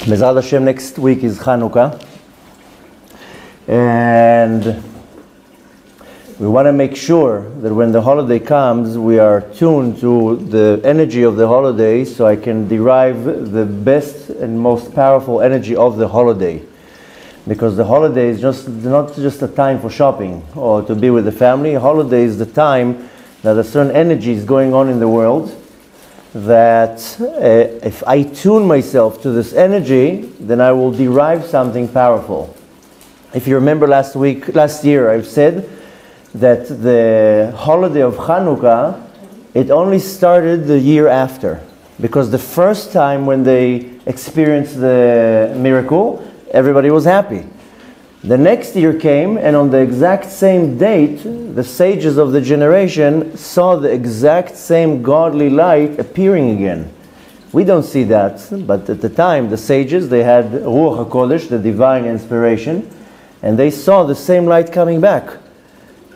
Bezrat Hashem, next week is Chanukah, and we want to make sure that when the holiday comes, we are tuned to the energy of the holiday, so I can derive the best and most powerful energy of the holiday. Because the holiday is not just a time for shopping or to be with the family. Holiday is the time that a certain energy is going on in the world, that if I tune myself to this energy, then I will derive something powerful. If you remember last year, I've said that the holiday of Chanukah, it only started the year after. Because the first time when they experienced the miracle, everybody was happy. The next year came, and on the exact same date, the sages of the generation saw the exact same godly light appearing again. We don't see that, but at the time, the sages, they had Ruach HaKodesh, the divine inspiration, and they saw the same light coming back.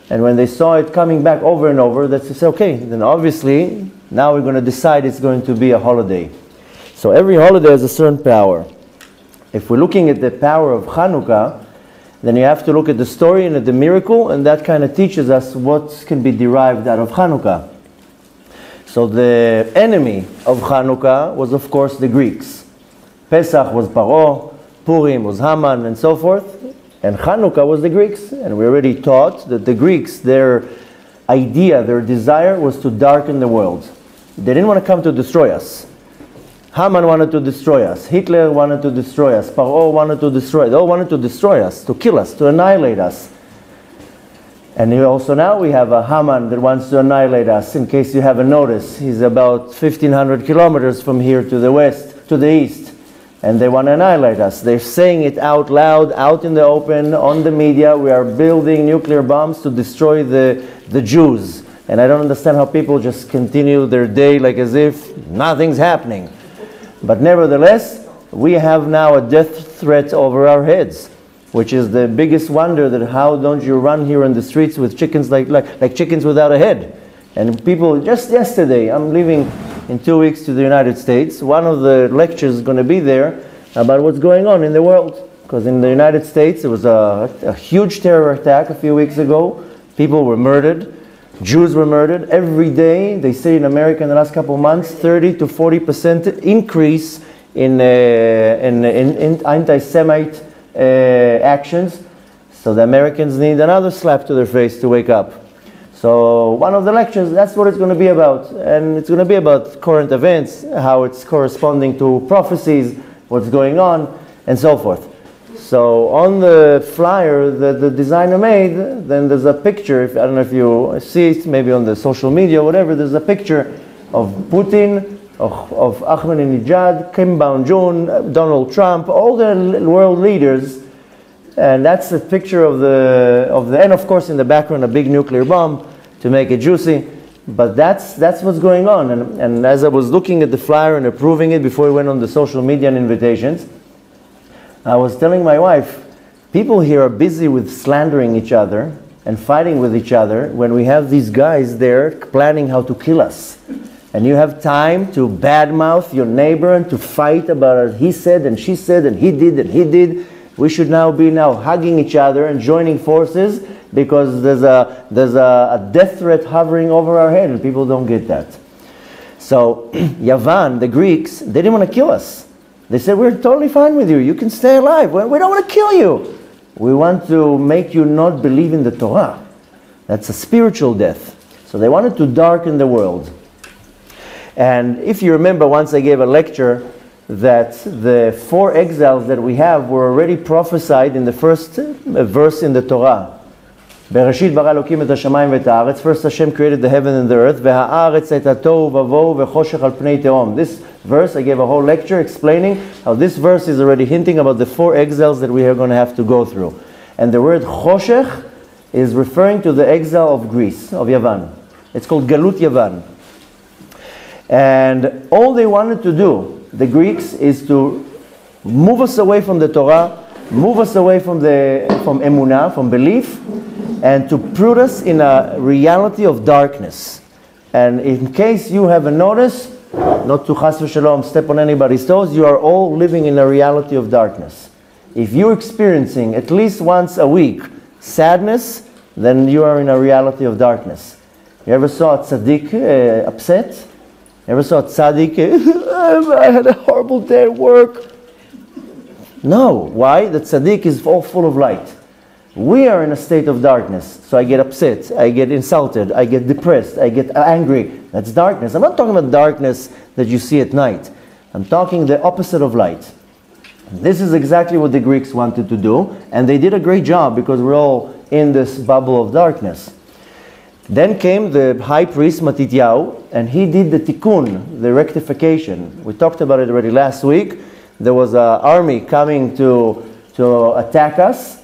And when they saw it coming back over and over, that's to say, okay, then obviously, now we're going to decide it's going to be a holiday. So every holiday has a certain power. If we're looking at the power of Chanukah, then you have to look at the story and at the miracle, and that kind of teaches us what can be derived out of Chanukah. So the enemy of Chanukah was, of course, the Greeks. Pesach was Paro, Purim was Haman, and so forth. And Chanukah was the Greeks. And we already taught that the Greeks, their idea, their desire was to darken the world. They didn't want to come to destroy us. Haman wanted to destroy us. Hitler wanted to destroy us. Paro wanted to destroy us. They all wanted to destroy us, to kill us, to annihilate us. And also now we have a Haman that wants to annihilate us. In case you haven't noticed, he's about 1,500 kilometers from here to the west, to the east. And they want to annihilate us. They're saying it out loud, out in the open, on the media. We are building nuclear bombs to destroy the Jews. And I don't understand how people just continue their day like as if nothing's happening. But nevertheless, we have now a death threat over our heads, which is the biggest wonder, that how don't you run here in the streets with chickens like chickens without a head. And people, just yesterday, I'm leaving in 2 weeks to the United States. One of the lectures is going to be there about what's going on in the world. Because in the United States, there was a huge terror attack a few weeks ago. People were murdered. Jews were murdered. Every day, they say in America in the last couple of months, 30 to 40% increase in anti-Semite actions. So the Americans need another slap to their face to wake up. So one of the lectures, that's what it's going to be about. And it's going to be about current events, how it's corresponding to prophecies, what's going on, and so forth. So on the flyer that the designer made, then there's a picture, I don't know if you see it, maybe on the social media or whatever, there's a picture of Putin, of Ahmadinejad, Kim Jong-un, Donald Trump, all the world leaders. And that's the picture of the, and of course in the background a big nuclear bomb to make it juicy. But that's what's going on. And as I was looking at the flyer and approving it before we went on the social media and invitations, I was telling my wife, people here are busy with slandering each other and fighting with each other when we have these guys there planning how to kill us. And you have time to badmouth your neighbor and to fight about he said and she said and he did and he did. We should now be hugging each other and joining forces because there's a death threat hovering over our head and people don't get that. So Yavan, the Greeks, they didn't want to kill us. They said, we're totally fine with you. You can stay alive. We don't want to kill you. We want to make you not believe in the Torah. That's a spiritual death. So they wanted to darken the world. And if you remember, once I gave a lecture that the 4 exiles that we have were already prophesied in the first verse in the Torah. Bereshit bara Elokim et hashamayim v'et haaretz. First Hashem created the heaven and the earth. V'haaretz et hatohu v'avohu v'choshech al pnei tehom. This verse, I gave a whole lecture explaining how this verse is already hinting about the 4 exiles that we are going to have to go through. And the word choshech is referring to the exile of Greece, of Yavan. It's called Galut Yavan. And all they wanted to do, the Greeks, is to move us away from the Torah, move us away from emunah, from belief, and to put us in a reality of darkness. And in case you haven't noticed, not to chas v'shalom step on anybody's toes, you are all living in a reality of darkness. If you're experiencing at least once a week sadness, then you are in a reality of darkness. You ever saw a tzaddik upset? You ever saw a tzaddik, I had a horrible day at work? No. Why? The tzaddik is all full of light. We are in a state of darkness. So I get upset, I get insulted, I get depressed, I get angry. That's darkness. I'm not talking about darkness that you see at night. I'm talking the opposite of light. This is exactly what the Greeks wanted to do, and they did a great job because we're all in this bubble of darkness. Then came the high priest Matityahu, and he did the tikkun, the rectification. We talked about it already last week. There was an army coming to attack us.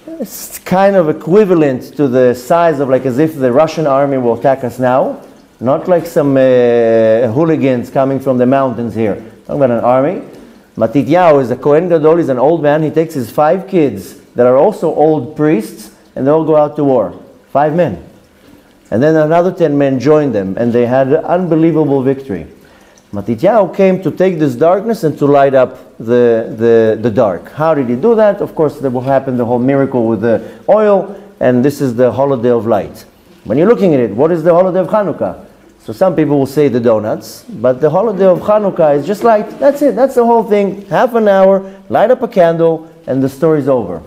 It's kind of equivalent to the size of like as if the Russian army will attack us now. Not like some hooligans coming from the mountains here. Talking about an army. Matityahu is a Kohen Gadol, he's an old man. He takes his 5 kids that are also old priests, and they all go out to war. 5 men. And then another 10 men joined them, and they had unbelievable victory. Matityahu came to take this darkness and to light up the dark. How did he do that? Of course, there will happen the whole miracle with the oil, and this is the holiday of light. When you're looking at it, what is the holiday of Chanukah? So some people will say the donuts, but the holiday of Chanukah is just light. That's it. That's the whole thing. Half an hour, light up a candle, and the story's over.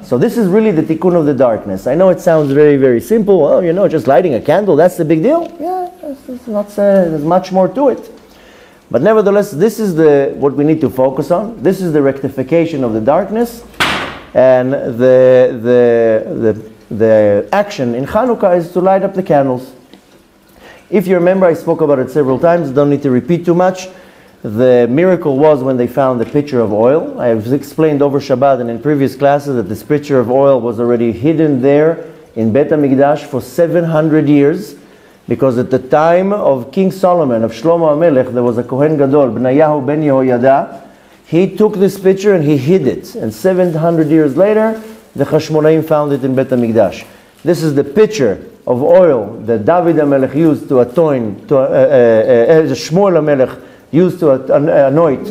So this is really the tikkun of the darkness. I know it sounds very, very simple. Oh, you know, just lighting a candle, that's the big deal. Yeah, it's not, there's much more to it. But nevertheless, this is what we need to focus on. This is the rectification of the darkness. And the action in Chanukah is to light up the candles. If you remember, I spoke about it several times. Don't need to repeat too much. The miracle was when they found the pitcher of oil. I have explained over Shabbat and in previous classes that this pitcher of oil was already hidden there in Bet HaMikdash for 700 years, because at the time of King Solomon, of Shlomo HaMelech, there was a Kohen Gadol, Bnayahu ben Yehoyada. He took this pitcher and he hid it. And 700 years later, the Chashmonaim found it in Bet HaMikdash. This is the pitcher of oil that David HaMelech used to anoint, Shmuel HaMelech used to anoint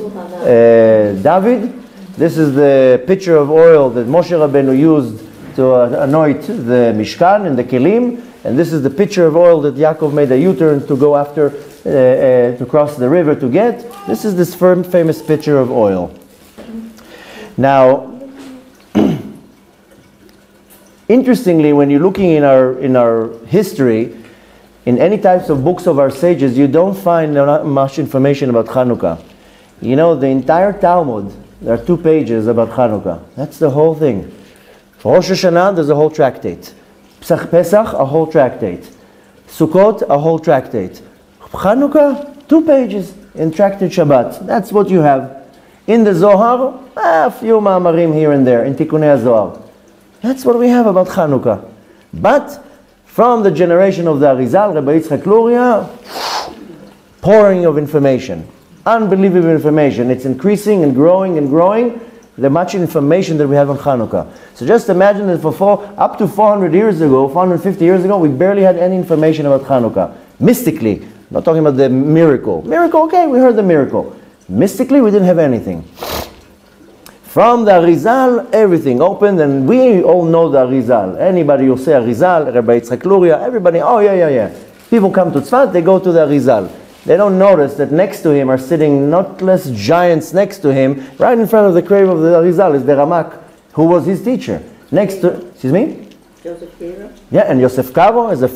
David. This is the pitcher of oil that Moshe Rabbeinu used to anoint the Mishkan and the Kelim. And this is the pitcher of oil that Yaakov made a U-turn to go after, to cross the river to get. This is this famous pitcher of oil. Now, interestingly, when you're looking in our history, in any types of books of our sages, you don't find much information about Chanukah. You know, the entire Talmud, there are 2 pages about Chanukah. That's the whole thing. For Rosh Hashanah, there's a whole tractate. Pesach, a whole tractate. Sukkot, a whole tractate. Chanukah, 2 pages in Tractate Shabbat. That's what you have. In the Zohar, a few ma'amarim here and there, in Tikkunei HaZohar. That's what we have about Chanukah. But from the generation of the Arizal, Rabbi Yitzchak Luria, pouring of information. Unbelievable information. It's increasing and growing and growing. The much information that we have on Chanukah. So just imagine that up to 400 years ago, 450 years ago, we barely had any information about Chanukah. Mystically, not talking about the miracle. Miracle, okay, we heard the miracle. Mystically, we didn't have anything. From the Arizal, everything opened, and we all know the Arizal. Anybody who say Arizal, Rabbi Yitzchak Luria, everybody, oh yeah. People come to Tzfat, they go to the Arizal. They don't notice that next to him are sitting not less giants next to him. Right in front of the grave of the Arizal is the Ramak, who was his teacher. Next to, excuse me? Joseph Caro? Yeah, and Yosef Caro is a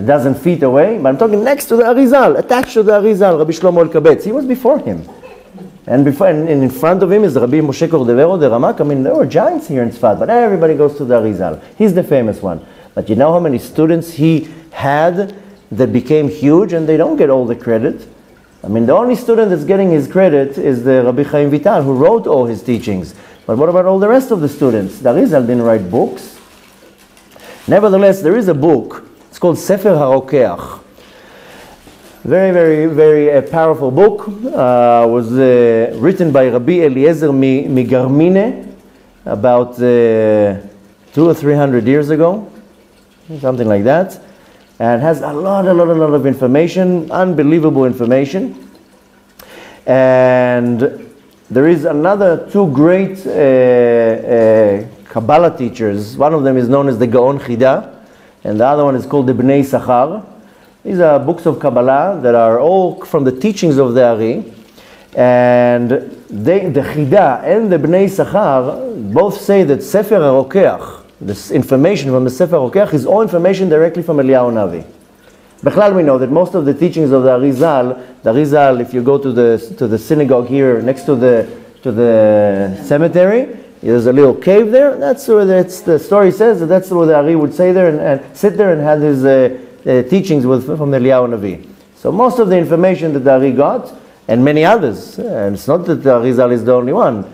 dozen feet away. But I'm talking next to the Arizal, attached to the Arizal, Rabbi Shlomo El-Kabetz. He was before him. And in front of him is Rabbi Moshe Cordovero, the Ramak. I mean, there were giants here in Tzfat, but everybody goes to the Arizal. He's the famous one. But you know how many students he had that became huge, and they don't get all the credit? I mean, the only student that's getting his credit is the Rabbi Chaim Vital, who wrote all his teachings. But what about all the rest of the students? The Arizal didn't write books. Nevertheless, there is a book. It's called Sefer HaRokeach. Very, very, very powerful book. Was written by Rabbi Eliezer Migarmine about 200 or 300 years ago, something like that, and has a lot of information, unbelievable information. And there is another two great Kabbalah teachers. One of them is known as the Gaon Chida, and the other one is called the Bnei Sachar. These are books of Kabbalah that are all from the teachings of the Ari, and the Chida and the Bnei Sachar both say that Sefer HaRokeach, this information from the Sefer HaRokeach, is all information directly from Eliyahu Navi. Bechlal, we know that most of the teachings of the Arizal, if you go to the synagogue here next to the cemetery, there's a little cave there. That's where the story says that that's where the Ari would say there and sit there and have his teachings from the Eliyahu Navi. So most of the information that the Ari got, and many others, and it's not that the Arizal is the only one,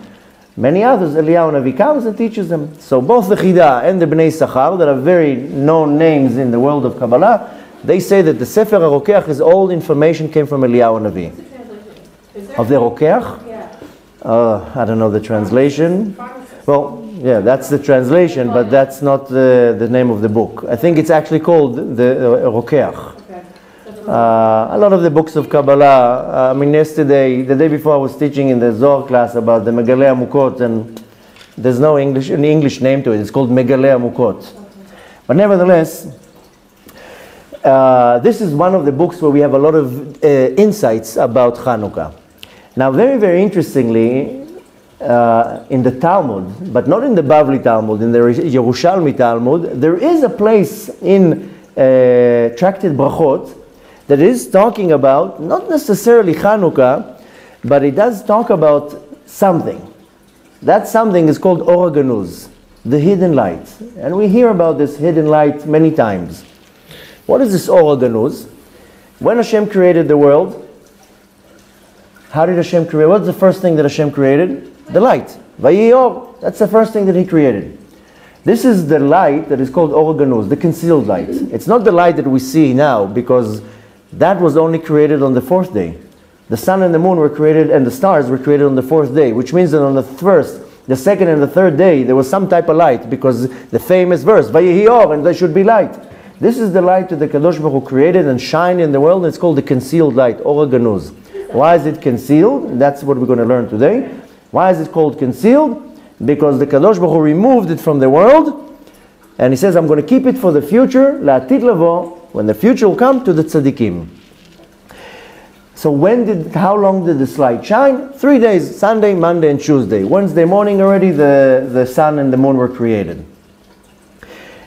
many others, Eliyahu Navi comes and teaches them. So both the Chida and the Bnei Sachar, that are very known names in the world of Kabbalah, they say that the Sefer HaRokeach is all information came from Eliyahu Navi. Of the Rokeach? Yeah. I don't know the translation. Well, yeah, that's the translation, but that's not the name of the book. I think it's actually called the Rokeach. A lot of the books of Kabbalah, yesterday, the day before I was teaching in the Zohar class about the Megalei Amukot, and there's no English name to it. It's called Megalei Amukot. But nevertheless, this is one of the books where we have a lot of insights about Chanukah. Now, very, very interestingly, in the Talmud, but not in the Bavli Talmud, in the Yerushalmi Talmud, there is a place in Tractate Brachot that is talking about, not necessarily Chanukah, but it does talk about something. That something is called Or HaGanuz, the hidden light. And we hear about this hidden light many times. What is this Or HaGanuz? When Hashem created the world, how did Hashem create? What's the first thing that Hashem created? The light. Vayi Or. That's the first thing that He created. This is the light that is called Or HaGanuz, the concealed light. It's not the light that we see now, because that was only created on the fourth day. The sun and the moon were created, and the stars were created on the fourth day, which means that on the first, the second, and the third day, there was some type of light, because the famous verse, Vayi Or, and there should be light. This is the light that the Kadosh Baruch Hu created and shined in the world, and it's called the concealed light, Or HaGanuz. Why is it concealed? That's what we're going to learn today. Why is it called concealed? Because the Kadosh Baruch Hu removed it from the world, and He says, I'm going to keep it for the future, la'atid lavo, when the future will come, to the tzaddikim. So how long did this light shine? 3 days, Sunday, Monday, and Tuesday. Wednesday morning already the sun and the moon were created.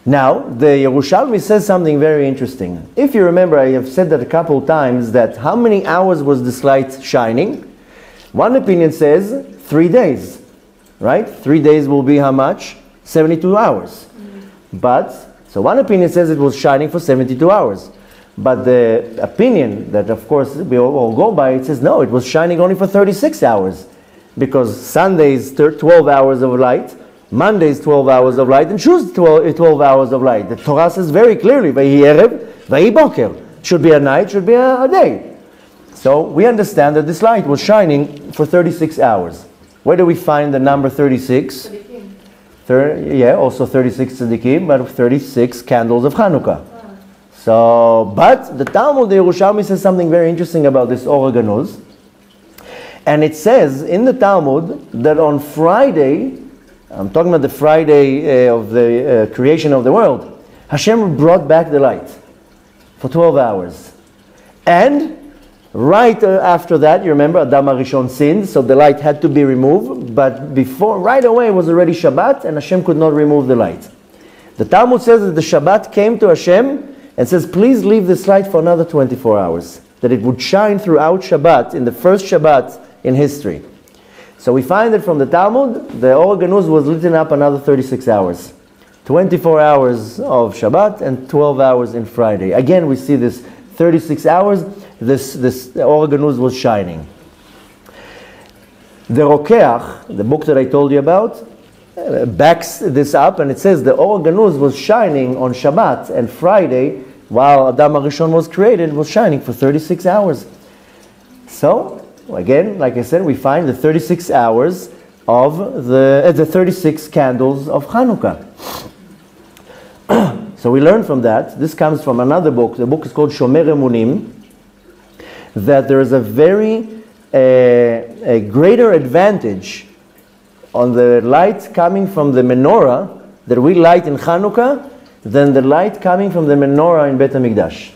Now, the Yerushalmi says something very interesting. If you remember, I have said that a couple of times, that how many hours was this light shining? One opinion says 3 days, right? 3 days will be how much? 72 hours. So one opinion says it was shining for 72 hours. But the opinion that, of course, we all go by, it says no, it was shining only for 36 hours. Because Sunday is 12 hours of light, Monday is 12 hours of light, and Tuesday 12 hours of light. The Torah says very clearly, Vayi Erev, Vayi Boker. Should be a night, should be a day. So we understand that this light was shining for 36 hours. Where do we find the number 36? Also 36 tzaddikim, but 36 candles of Chanukah. So, but the Talmud, the Yerushalmi, says something very interesting about this Or HaGanuz. And it says in the Talmud that on Friday, I'm talking about the Friday of the creation of the world, Hashem brought back the light for 12 hours. And right after that, you remember, Adam HaRishon sinned, so the light had to be removed. But right away, it was already Shabbat, and Hashem could not remove the light. The Talmud says that the Shabbat came to Hashem and says, please leave this light for another 24 hours. That it would shine throughout Shabbat, in the first Shabbat in history. So we find that from the Talmud, the Or HaGanuz was lit up another 36 hours. 24 hours of Shabbat and 12 hours in Friday. Again, we see this 36 hours, this Or HaGanuz was shining. The Rokeach, the book that I told you about, backs this up, and it says the Or HaGanuz was shining on Shabbat and Friday while Adam HaRishon was created, was shining for 36 hours. So, again, like I said, we find the 36 hours of the 36 candles of Chanukah. So we learn from that. This comes from another book. The book is called Shomer Emunim. That there is a very a greater advantage on the light coming from the menorah that we light in Chanukah than the light coming from the menorah in Beit HaMikdash.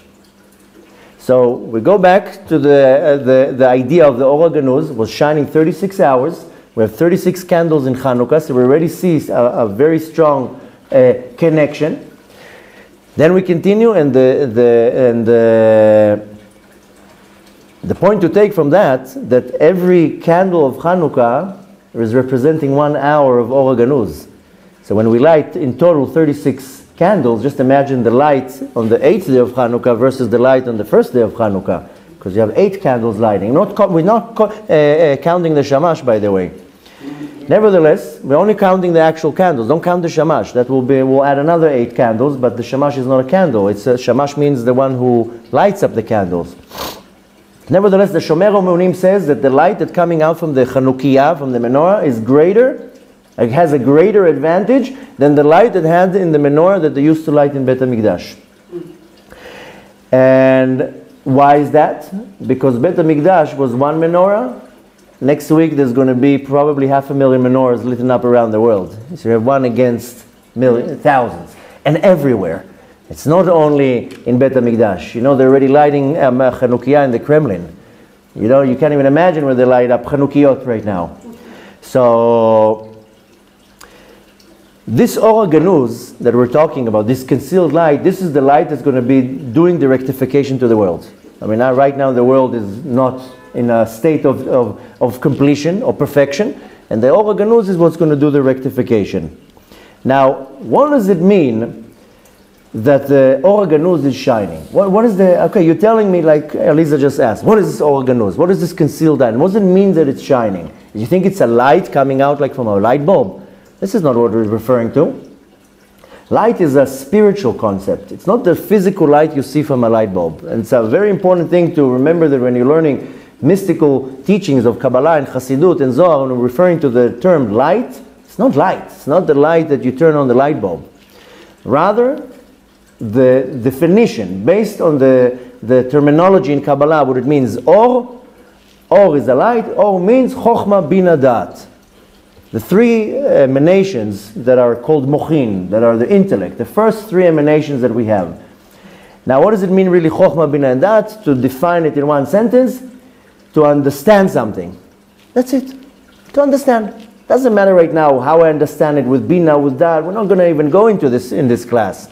So we go back to the idea of the Or HaGanuz was shining 36 hours. We have 36 candles in Chanukah, so we already see a very strong connection. Then we continue, and the point to take from that every candle of Chanukah is representing 1 hour of Or HaGanuz. So when we light in total 36 candles, just imagine the light on the 8th day of Chanukah versus the light on the 1st day of Chanukah, because you have 8 candles lighting. We're not counting the shamash, by the way. Nevertheless, we're only counting the actual candles. Don't count the shamash. That we'll add another 8 candles, but the shamash is not a candle. Shamash means the one who lights up the candles. Nevertheless, the Shomer Emunim says that the light that's coming out from the Chanukiyah, from the menorah, is greater. It has a greater advantage than the light that had in the menorah that they used to light in Beit HaMikdash. And why is that? Because Beit HaMikdash was 1 menorah. Next week there's going to be probably 500,000 menorahs lit up around the world. So you have 1 against thousands. And everywhere. It's not only in Beit HaMikdash. You know, they're already lighting Chanukiyah in the Kremlin. You know, you can't even imagine where they light up Chanukiyot right now. So, this Or HaGanuz that we're talking about, this concealed light, this is the light that's going to be doing the rectification to the world. I mean, right now the world is not in a state of completion or perfection, and the Or HaGanuz is what's going to do the rectification. Now, what does it mean that the Or HaGanuz is shining? What is okay, you're telling me, like Eliza just asked, what is this Or HaGanuz? What is this concealed light? What does it mean that it's shining? Do you think it's a light coming out like from a light bulb? This is not what we're referring to. Light is a spiritual concept. It's not the physical light you see from a light bulb. And it's a very important thing to remember that when you're learning mystical teachings of Kabbalah and Chassidut and Zohar, when we're referring to the term light, it's not light. It's not the light that you turn on the light bulb. Rather, the definition, based on the terminology in Kabbalah, what it means, Or is a light, Or means Chochmah Bina Dat. The 3 emanations that are called Mochin, that are the intellect, the first 3 emanations that we have. Now, what does it mean really, Chochmah Bina Dat? To define it in one sentence, to understand something. That's it. To understand. Doesn't matter right now how I understand it with Bina, with Dat. We're not going to even go into this in this class.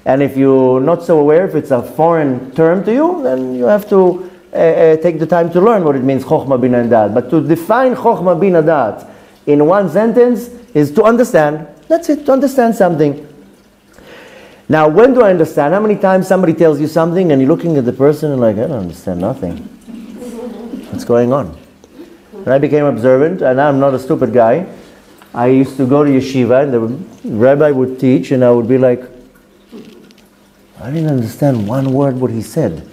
And if you're not so aware, if it's a foreign term to you, then you have to take the time to learn what it means, Chochmah Bina Dat. But to define Chochmah Bina Dat in one sentence is to understand. That's it, to understand something. Now, when do I understand? How many times somebody tells you something and you're looking at the person and like, I don't understand nothing. What's going on? When I became observant, and I'm not a stupid guy, I used to go to yeshiva and the rabbi would teach and I would be like, I didn't understand one word what he said.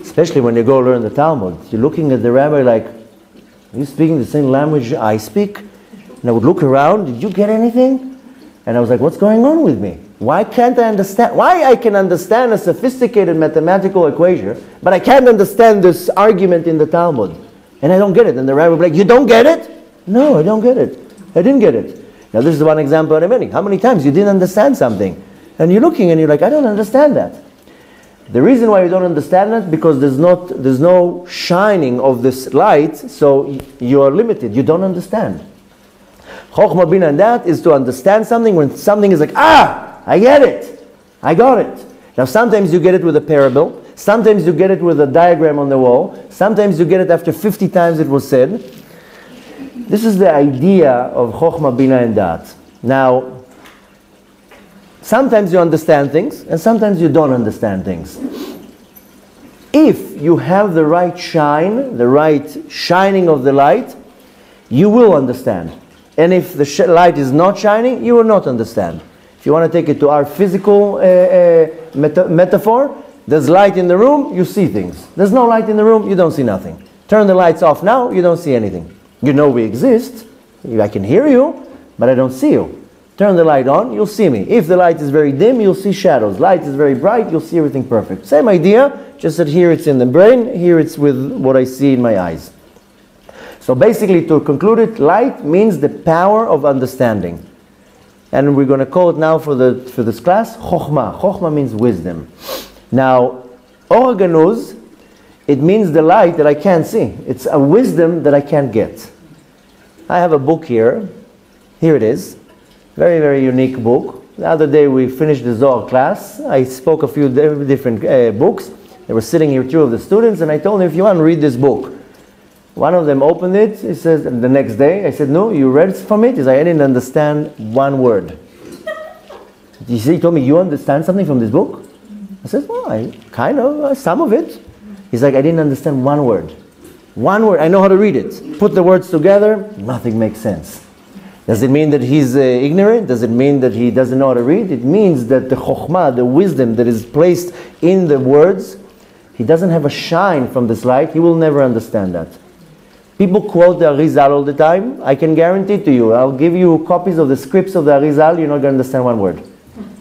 Especially when you go learn the Talmud. You're looking at the rabbi like, are you speaking the same language I speak? And I would look around, did you get anything? And I was like, what's going on with me? Why can't I understand? Why I can understand a sophisticated mathematical equation, but I can't understand this argument in the Talmud? And I don't get it. And the rabbi would be like, you don't get it? No, I don't get it. I didn't get it. Now this is one example out of many. How many times you didn't understand something? And you're looking and you're like, I don't understand that. The reason why you don't understand it, because there's no shining of this light, so you are limited. You don't understand. Chochmah Bina Dat is to understand something when something is like, I get it. I got it. Now sometimes you get it with a parable. Sometimes you get it with a diagram on the wall. Sometimes you get it after 50 times it was said. This is the idea of Chochmah Bina Dat. Now, sometimes you understand things, and sometimes you don't understand things. If you have the right shine, the right shining of the light, you will understand. And if the light is not shining, you will not understand. If you want to take it to our physical metaphor, there's light in the room, you see things. There's no light in the room, you don't see nothing. Turn the lights off now, you don't see anything. You know we exist. I can hear you, but I don't see you. Turn the light on, you'll see me. If the light is very dim, you'll see shadows. Light is very bright, you'll see everything perfect. Same idea, just that here it's in the brain, here it's with what I see in my eyes. So basically, to conclude it, light means the power of understanding. And we're going to call it now for this class, Chokhmah. Chokhmah means wisdom. Now, Or Ganuz, it means the light that I can't see. It's a wisdom that I can't get. I have a book here. Here it is. Very, very unique book. The other day we finished the Zohar class. I spoke a few different books. They were sitting here, two of the students, and I told them, if you want to read this book. One of them opened it. He says, the next day, I said, no, you read from it? He said, I didn't understand one word. You see, he told me, you understand something from this book? I said, well, I kind of, some of it. He's like, I didn't understand one word. One word, I know how to read it. Put the words together, nothing makes sense. Does it mean that he's ignorant? Does it mean that he doesn't know how to read? It means that the chokhmah, the wisdom that is placed in the words, he doesn't have a shine from this light. He will never understand that. People quote the Arizal all the time. I can guarantee to you, I'll give you copies of the scripts of the Arizal, you're not going to understand one word.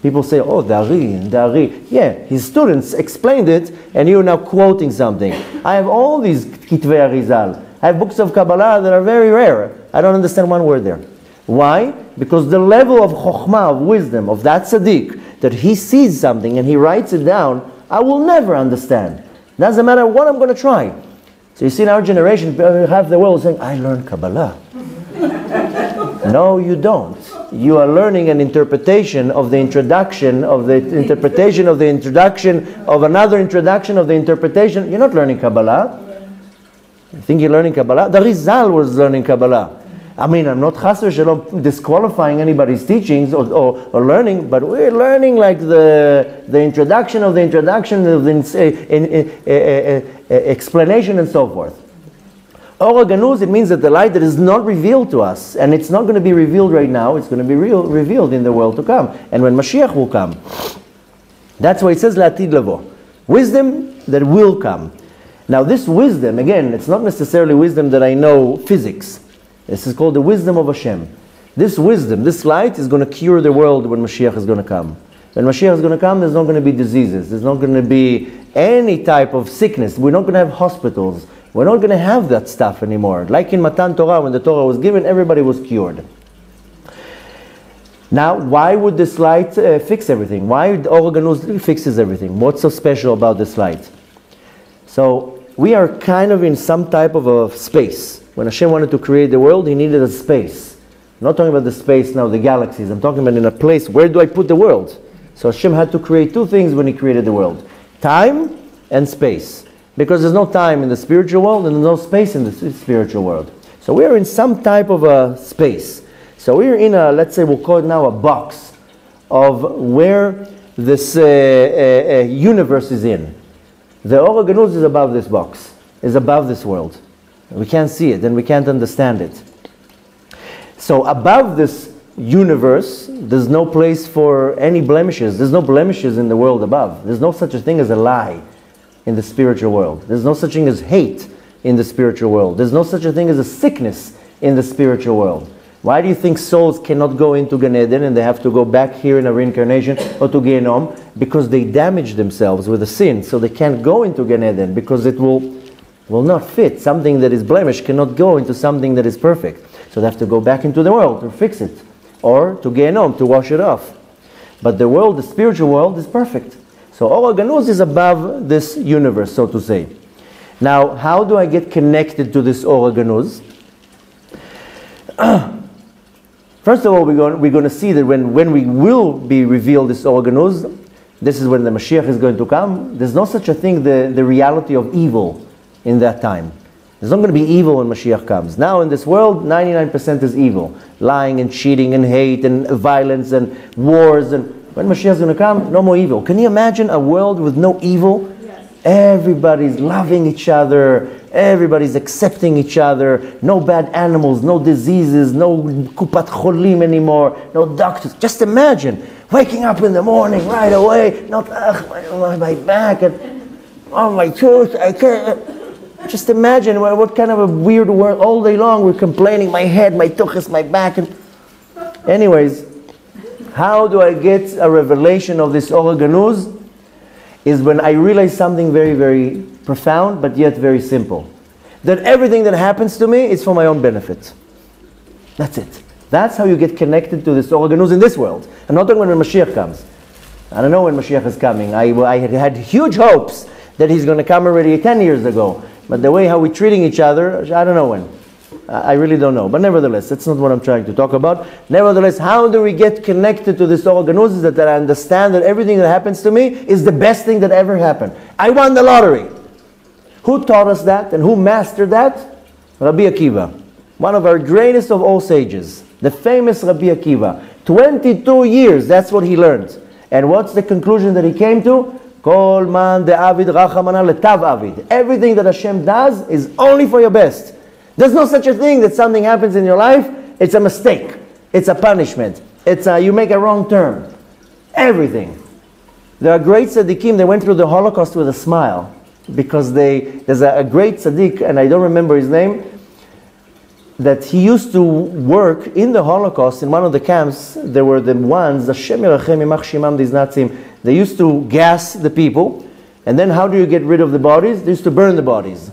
People say, oh, the Ari. Yeah, his students explained it, and you're now quoting something. I have all these Kitvei Arizal. I have books of Kabbalah that are very rare. I don't understand one word there. Why? Because the level of chokhmah, of wisdom, of that tzaddik, that he sees something and he writes it down, I will never understand. Doesn't matter what I'm going to try. So you see in our generation, half the world saying, I learned Kabbalah. No, you don't. You are learning an interpretation of the introduction of the interpretation of the introduction of another introduction of the interpretation. You're not learning Kabbalah. You think you're learning Kabbalah? The Rizal was learning Kabbalah. I mean, I'm not chas v'shalom disqualifying anybody's teachings or learning, but we're learning like the introduction of the introduction of the explanation and so forth. Or Ganuz, it means that the light that is not revealed to us, and it's not going to be revealed right now, it's going to be revealed in the world to come, and when Mashiach will come. That's why it says La'atid lavo. Wisdom that will come. Now this wisdom, again, it's not necessarily wisdom that I know physics. This is called the wisdom of Hashem. This wisdom, this light is going to cure the world when Mashiach is going to come. When Mashiach is going to come, there's not going to be diseases. There's not going to be any type of sickness. We're not going to have hospitals. We're not going to have that stuff anymore. Like in Matan Torah, when the Torah was given, everybody was cured. Now, why would this light fix everything? Why Or Ganuz fixes everything? What's so special about this light? So, we are kind of in some type of a space. When Hashem wanted to create the world, He needed a space. I'm not talking about the space now, the galaxies. I'm talking about in a place, where do I put the world? So Hashem had to create two things when He created the world. Time and space. Because there's no time in the spiritual world and there's no space in the spiritual world. So we're in some type of a space. So we're in a, let's say we'll call it now a box of where this universe is in. The Or Ganuz is above this box, is above this world. We can't see it and we can't understand it. So above this universe, there's no place for any blemishes. There's no blemishes in the world above. There's no such a thing as a lie in the spiritual world. There's no such thing as hate in the spiritual world. There's no such a thing as a sickness in the spiritual world. Why do you think souls cannot go into Gan Eden and they have to go back here in a reincarnation or to Gehenom? Because they damage themselves with a sin, so they can't go into Gan Eden because it will not fit. Something that is blemished cannot go into something that is perfect. So they have to go back into the world to fix it, or to Gehenom to wash it off. But the world, the spiritual world, is perfect. So Or Ganuz is above this universe, so to say. Now, how do I get connected to this Or Ganuz? First of all, we're going to see that when we will be revealed this Or Ganuz, this is when the Mashiach is going to come. There's no such a thing, the reality of evil in that time. There's not going to be evil when Mashiach comes. Now in this world, 99% is evil. Lying and cheating and hate and violence and wars. And when Mashiach is going to come, no more evil. Can you imagine a world with no evil? Yes. Everybody's loving each other. Everybody's accepting each other. No bad animals, no diseases, no kupat cholim anymore, no doctors. Just imagine waking up in the morning right away, not my back and my tooth, I can't. Just imagine what kind of a weird world. All day long we're complaining, my head, my tuchus, my back. Anyways, how do I get a revelation of this Or Ganuz? Is when I realize something very, very profound, but yet very simple. That everything that happens to me is for my own benefit. That's it. That's how you get connected to this Or Ganuz in this world. I'm not talking when Mashiach comes. I don't know when Mashiach is coming. I had huge hopes that he's going to come already 10 years ago. But the way how we're treating each other, I don't know when. I really don't know. But nevertheless, that's not what I'm trying to talk about. Nevertheless, how do we get connected to this Or Ganuz? Is that I understand that everything that happens to me is the best thing that ever happened. I won the lottery. Who taught us that and who mastered that? Rabbi Akiva. One of our greatest of all sages. The famous Rabbi Akiva. 22 years, that's what he learned. And what's the conclusion that he came to? Kol man de'avid rachamana letav avid. Everything that Hashem does is only for your best. There's no such a thing that something happens in your life, it's a mistake. It's a punishment. You make a wrong turn. Everything. There are great tzaddikim, they went through the Holocaust with a smile. Because there's a great tzaddik, and I don't remember his name, that he used to work in the Holocaust in one of the camps. There were the ones, Hashem Yerachem Yimach Shimam, these Nazis, they used to gas the people, and then how do you get rid of the bodies? They used to burn the bodies.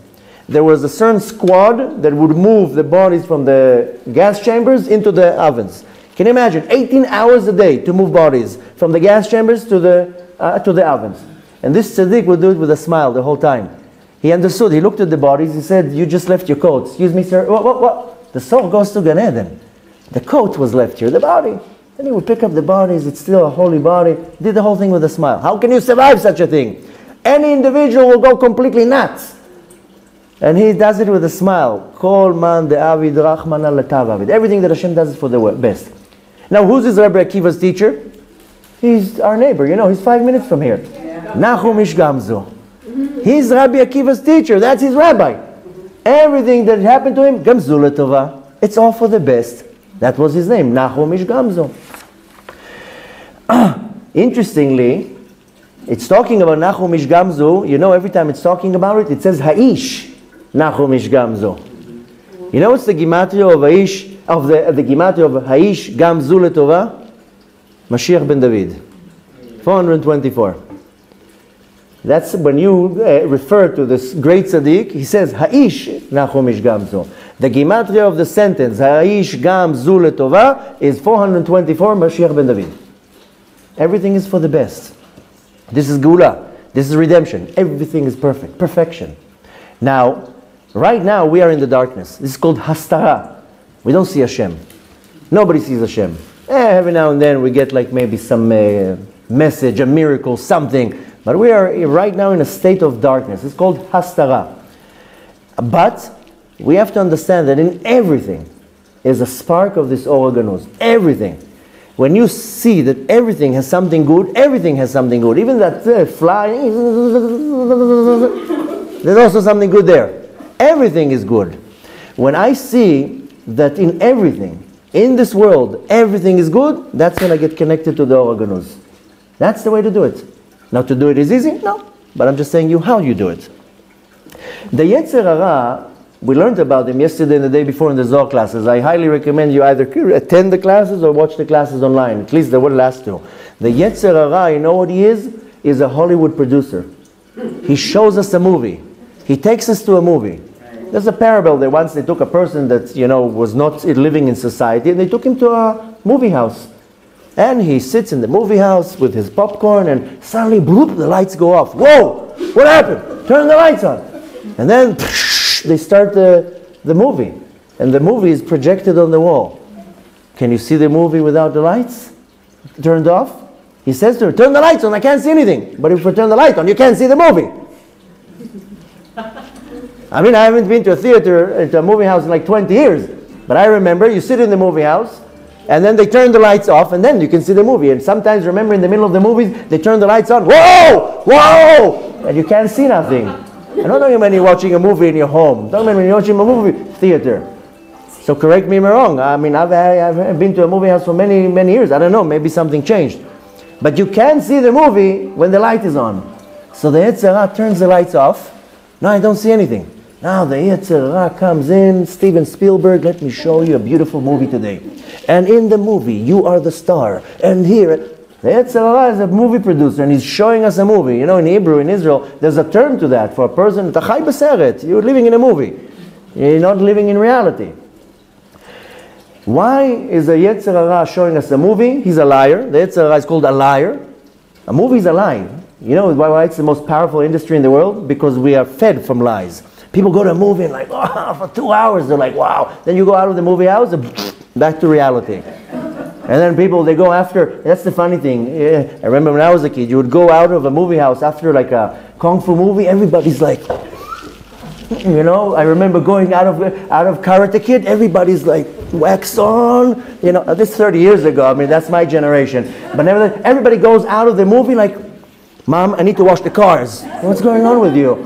There was a certain squad that would move the bodies from the gas chambers into the ovens. Can you imagine? 18 hours a day to move bodies from the gas chambers to the ovens. And this tzaddik would do it with a smile the whole time. He understood. He looked at the bodies. He said, you just left your coat. Excuse me, sir. What? The soul goes to Gan Eden. The coat was left here, the body. Then he would pick up the bodies. It's still a holy body. Did the whole thing with a smile. How can you survive such a thing? Any individual will go completely nuts. And he does it with a smile. Kol man de'avid rachmana letav avid. Everything that Hashem does is for the best. Now, who's this Rabbi Akiva's teacher? He's our neighbor. He's 5 minutes from here. Nachum Ish Gamzu. He's Rabbi Akiva's teacher. That's his rabbi. Everything that happened to him, Gamzu Letova. It's all for the best. That was his name, Nachum Ish Gamzu. Interestingly, it's talking about Nachum Ish Gamzu. Every time it's talking about it, it says Haish Nachum Ish Gamzu. What's the gematria of Haish, the gematria of Haish Gamzu Letova? Mashiach ben David. 424. That's when you refer to this great tzaddik, he says, Haish Nachum Ish Gamzu. The gematria of the sentence, Haish Gamzu Letova, is 424, Mashiach ben David. Everything is for the best. This is Geula. This is redemption. Everything is perfect. Perfection. Now, right now, we are in the darkness. This is called Hastara. We don't see Hashem. Nobody sees Hashem. Every now and then we get like maybe some message, a miracle, something. But we are right now in a state of darkness. It's called Hastara. But we have to understand that in everything is a spark of this Or Ganuz. Everything. When you see that everything has something good, everything has something good. Even that flying, there's also something good there. Everything is good. When I see that in everything, in this world, everything is good, that's when I get connected to the Or Ganuz. That's the way to do it. Now, to do it is easy? No. But I'm just saying you how you do it. The Yetzer Hara, we learned about them yesterday and the day before in the Zohar classes. I highly recommend you either attend the classes or watch the classes online. At least the last two. The Yetzer Hara, you know what he is? Is a Hollywood producer. He shows us a movie. He takes us to a movie. There's a parable there. Once they took a person that, was not living in society, and they took him to a movie house. And he sits in the movie house with his popcorn, and suddenly, bloop, the lights go off. Whoa! What happened? Turn the lights on. And then, they start the movie. And the movie is projected on the wall. Can you see the movie without the lights turned off? He says to her, turn the lights on, I can't see anything. But if we turn the light on, you can't see the movie. I haven't been to a theater, to a movie house in like 20 years. But I remember, you sit in the movie house, and then they turn the lights off, and then you can see the movie. And sometimes, remember, in the middle of the movies, they turn the lights on. Whoa! Whoa! And you can't see nothing. I'm not talking about when you're watching a movie in your home. I'm talking about when you're watching a movie theater. So correct me if I'm wrong. I've been to a movie house for many, many years. I don't know, maybe something changed. But you can't see the movie when the light is on. So the Yetzer Hara turns the lights off. Now I don't see anything. Now the Yetzer Hara comes in, Steven Spielberg, let me show you a beautiful movie today. And in the movie, you are the star. And here, the Yetzer Hara is a movie producer and he's showing us a movie. You know, in Hebrew, in Israel, there's a term to that for a person, Tachai Beseret, you're living in a movie. You're not living in reality. Why is the Yetzer Hara showing us a movie? He's a liar. The Yetzer Hara is called a liar. A movie is a lie. You know why it's the most powerful industry in the world? Because we are fed from lies. People go to a movie and like, oh, for 2 hours, they're like, wow. Then you go out of the movie house and back to reality. And then people, they go after, that's the funny thing. Yeah, I remember when I was a kid, you would go out of a movie house after like a Kung Fu movie, everybody's like, you know, I remember going out of Karate Kid, everybody's like, wax on, you know, this is 30 years ago, I mean, that's my generation. But nevertheless, everybody goes out of the movie like, Mom, I need to wash the cars. What's going on with you?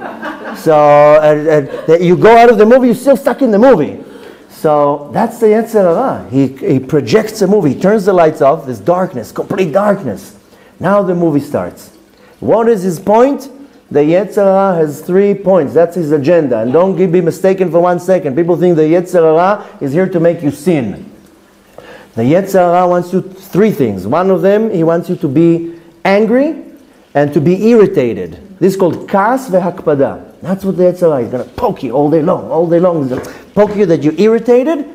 So you go out of the movie, you're still stuck in the movie. So that's the Yetzer Hara. He projects a movie, he turns the lights off, there's darkness, complete darkness. Now the movie starts. What is his point? The Yetzer Hara has 3 points. That's his agenda. And don't be mistaken for 1 second. People think the Yetzer Hara is here to make you sin. The Yetzer Hara wants you 3 things. One of them, he wants you to be angry and to be irritated. This is called Kas ve'hakpada. That's what the Yetzer Hara is. He's going to poke you all day long. All day long. He's going to poke you that you're irritated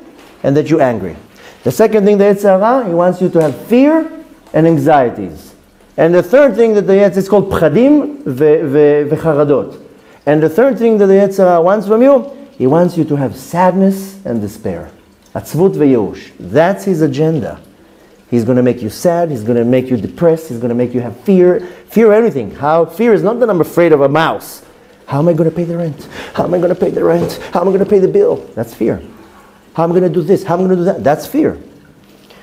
and that you're angry. The second thing, the Yetzer Hara, he wants you to have fear and anxieties. And the third thing that the Yetzer is called Pchadim ve'charadot. And the third thing that the Yetzer Hara wants from you, he wants you to have sadness and despair. Atzvut ve'yeush. That's his agenda. He's going to make you sad, he's going to make you depressed, he's going to make you have fear. Fear everything. Fear is not that I'm afraid of a mouse. How am I going to pay the rent? How am I going to pay the rent? How am I going to pay the bill? That's fear. How am I going to do this? How am I going to do that? That's fear.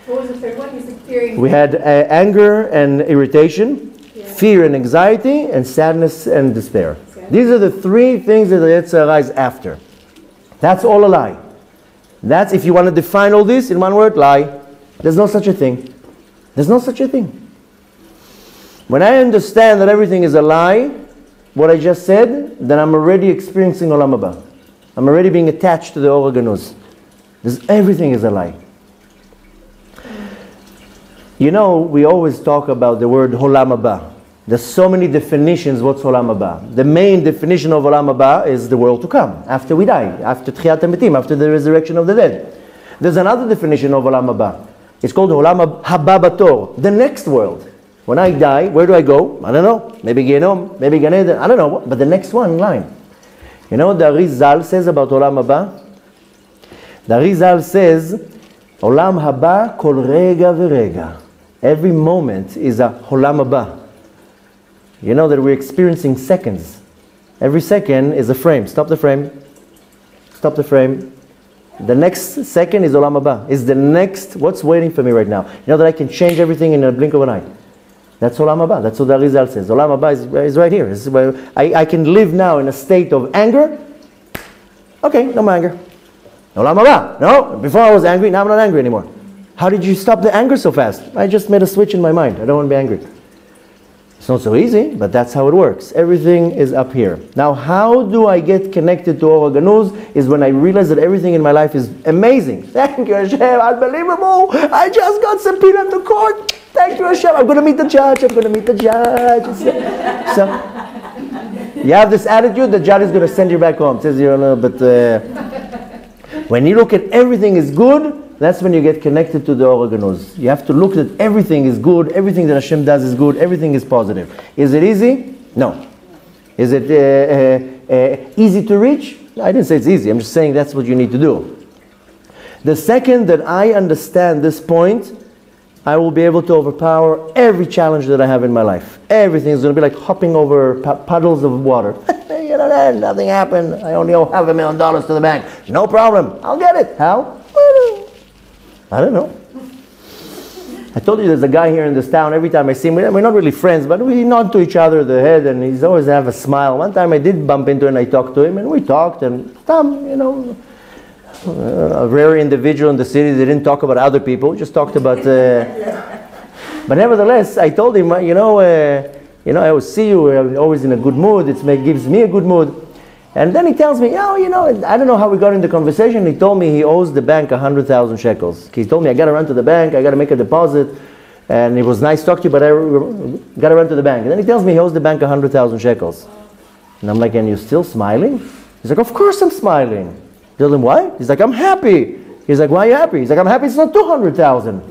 What was the third one? He's fearing. We had anger and irritation, fear and anxiety, and sadness and despair. These are the 3 things that the Yetzer Hara is after. That's all a lie. That's, if you want to define all this in one word, lie. There's no such a thing. There's no such a thing. When I understand that everything is a lie, what I just said, then I'm already experiencing Olam Haba. I'm already being attached to the Or HaGanuz. Everything is a lie. You know, we always talk about the word Olam Haba. There's so many definitions what's Olam Haba. The main definition of Olam Haba is the world to come, after we die, after Tchiyat HaMetim, after the resurrection of the dead. There's another definition of Olam Haba. It's called Olam Haba Bator, the next world. When I die, where do I go? I don't know. Maybe Genom, maybe Gan Eden, I don't know. But the next one in line. You know what the Arizal says about Olam Haba? The Arizal says, Olam Haba kol rega v'rega. Every moment is a Olam Haba. You know that we're experiencing seconds. Every second is a frame. Stop the frame. Stop the frame. The next second is Olam Haba. Is the next, what's waiting for me right now? You know that I can change everything in a blink of an eye. That's Olam Haba. That's what the Arizal says. Olam Haba is right here. I can live now in a state of anger. Okay, no more anger. Olam Haba. No, before I was angry, now I'm not angry anymore. How did you stop the anger so fast? I just made a switch in my mind. I don't want to be angry. It's not so easy, but that's how it works. Everything is up here. Now, how do I get connected to Or HaGanuz? Is when I realize that everything in my life is amazing. Thank you, Hashem. Unbelievable. I just got subpoenaed to court. Thank you, Hashem. I'm going to meet the judge. I'm going to meet the judge. So, you have this attitude, the judge is going to send you back home. Says, you know, but when you look at everything is good, that's when you get connected to the Or HaGanuz. You have to look that everything is good, everything that Hashem does is good, everything is positive. Is it easy? No. Is it easy to reach? I didn't say it's easy. I'm just saying that's what you need to do. The second that I understand this point, I will be able to overpower every challenge that I have in my life. Everything is going to be like hopping over puddles of water. You know, nothing happened. I only owe $500,000 to the bank. No problem. I'll get it. How? I don't know. I told you there's a guy here in this town, every time I see him, we're not really friends, but we nod to each other the head, and he's always have a smile. One time I did bump into him and I talked to him, and we talked, and you know, a rare individual in the city that didn't talk about other people, just talked about But nevertheless, I told him, I always see you, you're always in a good mood. It gives me a good mood. And then he tells me, I don't know how we got into conversation. He told me he owes the bank 100,000 shekels. He told me, I got to run to the bank, I got to make a deposit. And it was nice to talk to you, but I got to run to the bank. And then he tells me he owes the bank 100,000 shekels. And I'm like, and you're still smiling? He's like, of course I'm smiling. I told him, why? He's like, I'm happy. He's like, why are you happy? He's like, I'm happy it's not 200,000.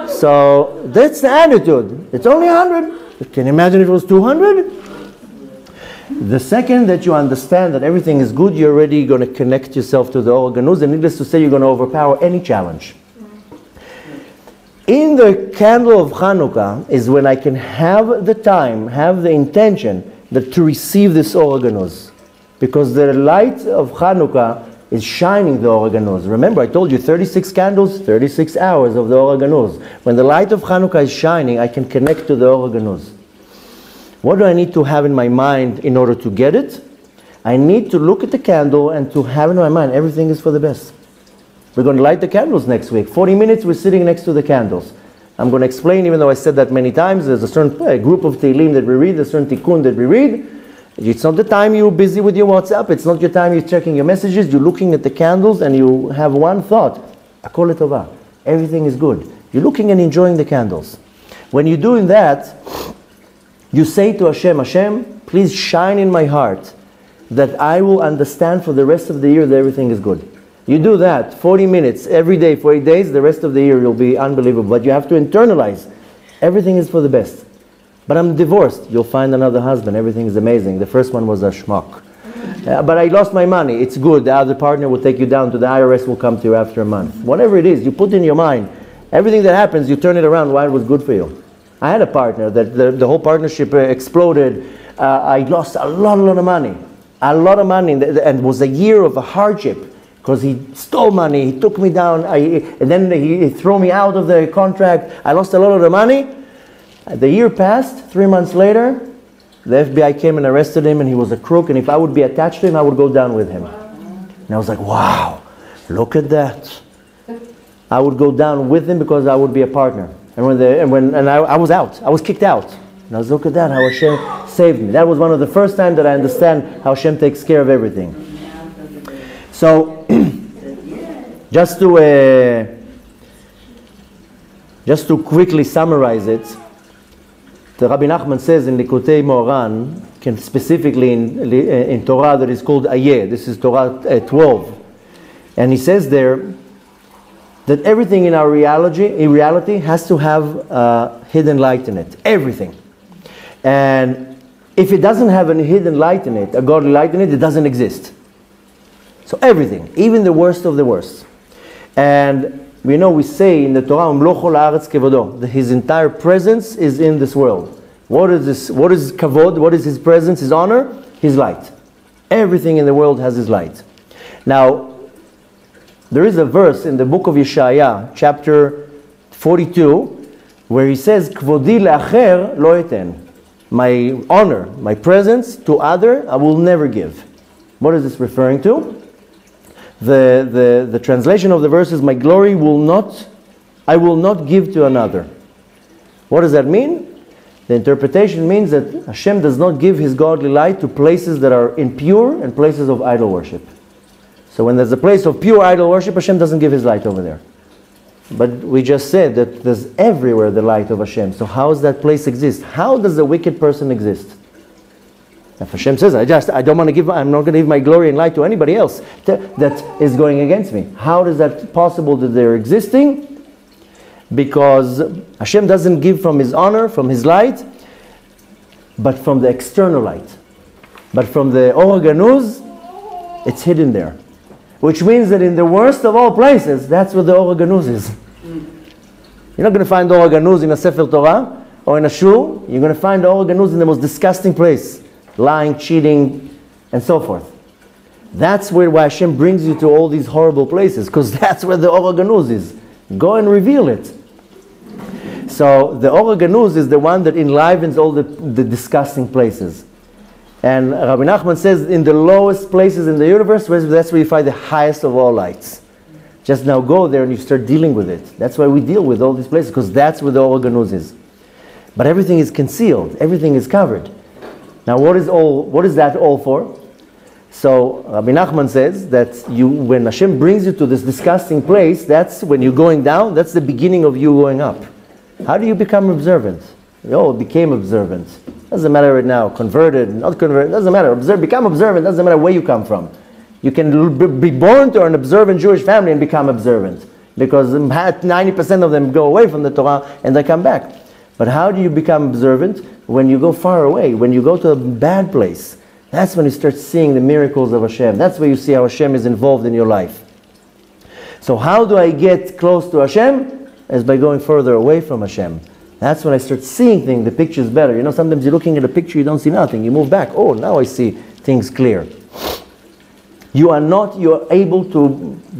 So that's the attitude. It's only 100. Can you imagine if it was 200? The second that you understand that everything is good, you're already going to connect yourself to the organuz, and needless to say, you're going to overpower any challenge. In the candle of Chanukah is when I can have the time, have the intention to receive this organuz. Because the light of Chanukah is shining the organuz. Remember, I told you 36 candles, 36 hours of the organuz. When the light of Chanukah is shining, I can connect to the organuz. What do I need to have in my mind in order to get it? I need to look at the candle and to have in my mind, everything is for the best. We're going to light the candles next week. 40 minutes, we're sitting next to the candles. I'm going to explain, even though I said that many times, there's a certain group of Tehillim that we read, a certain Tikkun that we read. It's not the time you're busy with your WhatsApp. It's not your time you're checking your messages. You're looking at the candles and you have one thought. Akol letovah. Everything is good. You're looking and enjoying the candles. When you're doing that, you say to Hashem, Hashem, please shine in my heart that I will understand for the rest of the year that everything is good. You do that 40 minutes every day for 8 days, the rest of the year you'll be unbelievable. But you have to internalize. Everything is for the best. But I'm divorced. You'll find another husband. Everything is amazing. The first one was a schmuck. But I lost my money. It's good. The other partner will take you down to the IRS, will come to you after a month. Whatever it is, you put in your mind. Everything that happens, you turn it around why it was good for you. I had a partner that the whole partnership exploded. I lost a lot of money. A lot of money. And it was a year of a hardship. Because he stole money, he took me down, and then he threw me out of the contract. I lost a lot of the money. The year passed, 3 months later, the FBI came and arrested him, and he was a crook, and if I would be attached to him, I would go down with him. And I was like, wow, look at that. I would go down with him because I would be a partner. And I was out, I was kicked out. And I was, look at that, how Hashem saved me. That was one of the first times that I understand how Hashem takes care of everything. So, just to quickly summarize it, the Rabbi Nachman says in Likutei Moran, specifically in Torah that is called Ayeh, this is Torah 12, and he says there that everything in our reality has to have hidden light in it, everything. And if it doesn't have any hidden light in it, a godly light in it, it doesn't exist. So everything, even the worst of the worst. And we say in the Torah, that his entire presence is in this world. What is this? What is kavod? What is his presence, his honor? His light. Everything in the world has his light. Now, there is a verse in the book of Yeshaya, chapter 42, where he says, Kvodi le'acher lo eten. My honor, my presence to other, I will never give. What is this referring to? The translation of the verse is, my glory I will not give to another. What does that mean? The interpretation means that Hashem does not give his godly light to places that are impure and places of idol worship. So when there's a place of pure idol worship, Hashem doesn't give his light over there. But we just said that there's everywhere the light of Hashem. So how does that place exist? How does a wicked person exist? If Hashem says, I'm not going to give my glory and light to anybody else that is going against me. How is that possible that they're existing? Because Hashem doesn't give from his honor, from his light, but from the external light. But from the Or Ganuz, it's hidden there. Which means that in the worst of all places, that's where the Or Ganuz is. You're not going to find the Or Ganuz in a Sefer Torah or in a shul. You're going to find the Or Ganuz in the most disgusting place. Lying, cheating, and so forth. That's why Hashem brings you to all these horrible places, because that's where the Or Ganuz is. Go and reveal it. So the Or Ganuz is the one that enlivens all the disgusting places. And Rabbi Nachman says in the lowest places in the universe, that's where you find the highest of all lights. Just now go there and you start dealing with it. That's why we deal with all these places, because that's where the Or Ganuz is. But everything is concealed. Everything is covered. Now, what is that all for? So Rabbi Nachman says that when Hashem brings you to this disgusting place, that's when you're going down, that's the beginning of you going up. How do you become observant? You all became observant. Doesn't matter right now, converted, not converted, doesn't matter. Become observant, doesn't matter where you come from. You can be born to an observant Jewish family and become observant, because 90% of them go away from the Torah and they come back. But how do you become observant? When you go far away, when you go to a bad place. That's when you start seeing the miracles of Hashem. That's where you see how Hashem is involved in your life. So how do I get close to Hashem? Is by going further away from Hashem. That's when I start seeing things, the picture is better. You know, sometimes you're looking at a picture, you don't see nothing. You move back, oh, now I see things clear. You are able to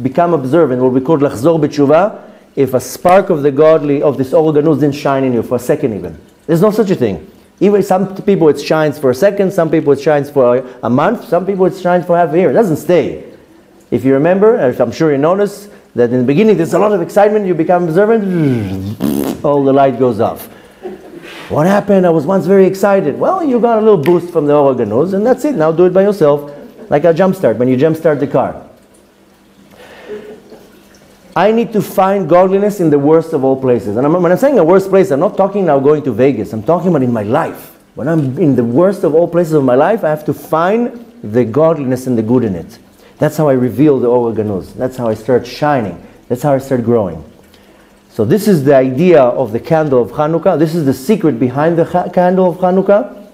become observant, what we call lachzor b'tshuva, if a spark of the godly, of this Or Ganuz didn't shine in you for a second even. There's no such a thing. Even some people it shines for a second, some people it shines for a month, some people it shines for half a year. It doesn't stay. If you remember, I'm sure you notice, that in the beginning there's a lot of excitement, you become observant, all the light goes off. What happened? I was once very excited. Well, you got a little boost from the Or Ganuz, and that's it. Now do it by yourself, like a jump start, when you jump start the car. I need to find godliness in the worst of all places. And when I'm saying a worst place, I'm not talking now going to Vegas. I'm talking about in my life. When I'm in the worst of all places of my life, I have to find the godliness and the good in it. That's how I reveal the Or Ganuz. That's how I start shining. That's how I start growing. So this is the idea of the candle of Chanukah. This is the secret behind the candle of Chanukah.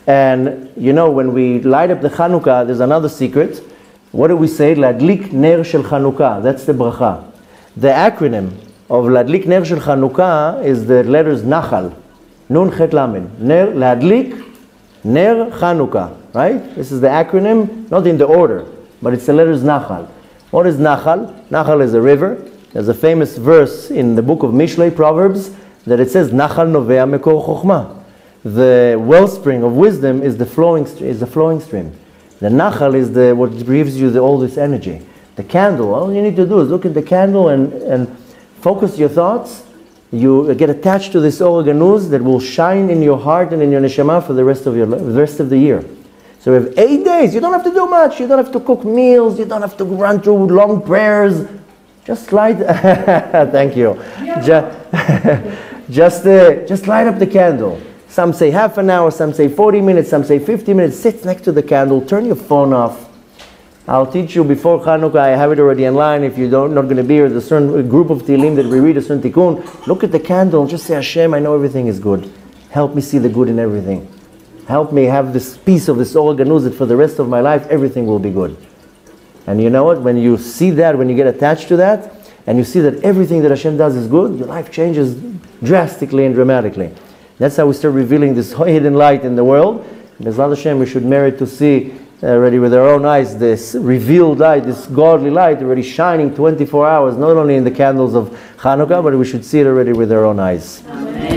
And you know, when we light up the Chanukah, there's another secret. What do we say? Ladlik ner shel Chanukah. That's the bracha. The acronym of Ladlik ner shel Chanukah is the letters Nachal. Nun chet lamed. Ner, Ladlik ner Chanukah. Right? This is the acronym, not in the order, but it's the letters Nachal. What is Nachal? Nachal is a river. There's a famous verse in the book of Mishlei, Proverbs, that it says Nachal novea mekor chokhmah. The wellspring of wisdom is the flowing stream. The Nachal is what gives you all this energy. The candle, all you need to do is look at the candle and focus your thoughts. You get attached to this Or Ganuz that will shine in your heart and in your neshama for the rest of the year. So we have 8 days. You don't have to do much. You don't have to cook meals. You don't have to run through long prayers. Just light. Thank you. Just light up the candle. Some say half an hour, some say 40 minutes, some say 50 minutes. Sit next to the candle, turn your phone off. I'll teach you before Chanukah, I have it already online. If you're not going to be here, there's a certain group of Tehillim that we read, a certain tikkun. Look at the candle and just say, Hashem, I know everything is good. Help me see the good in everything. Help me have this piece of this Or Ganuz that for the rest of my life, everything will be good. And you know what? When you see that, when you get attached to that, and you see that everything that Hashem does is good, your life changes drastically and dramatically. That's how we start revealing this hidden light in the world. And Bezrat Hashem, we should merit to see already with our own eyes this revealed light, this godly light already shining 24 hours, not only in the candles of Chanukah, but we should see it already with our own eyes. Amen.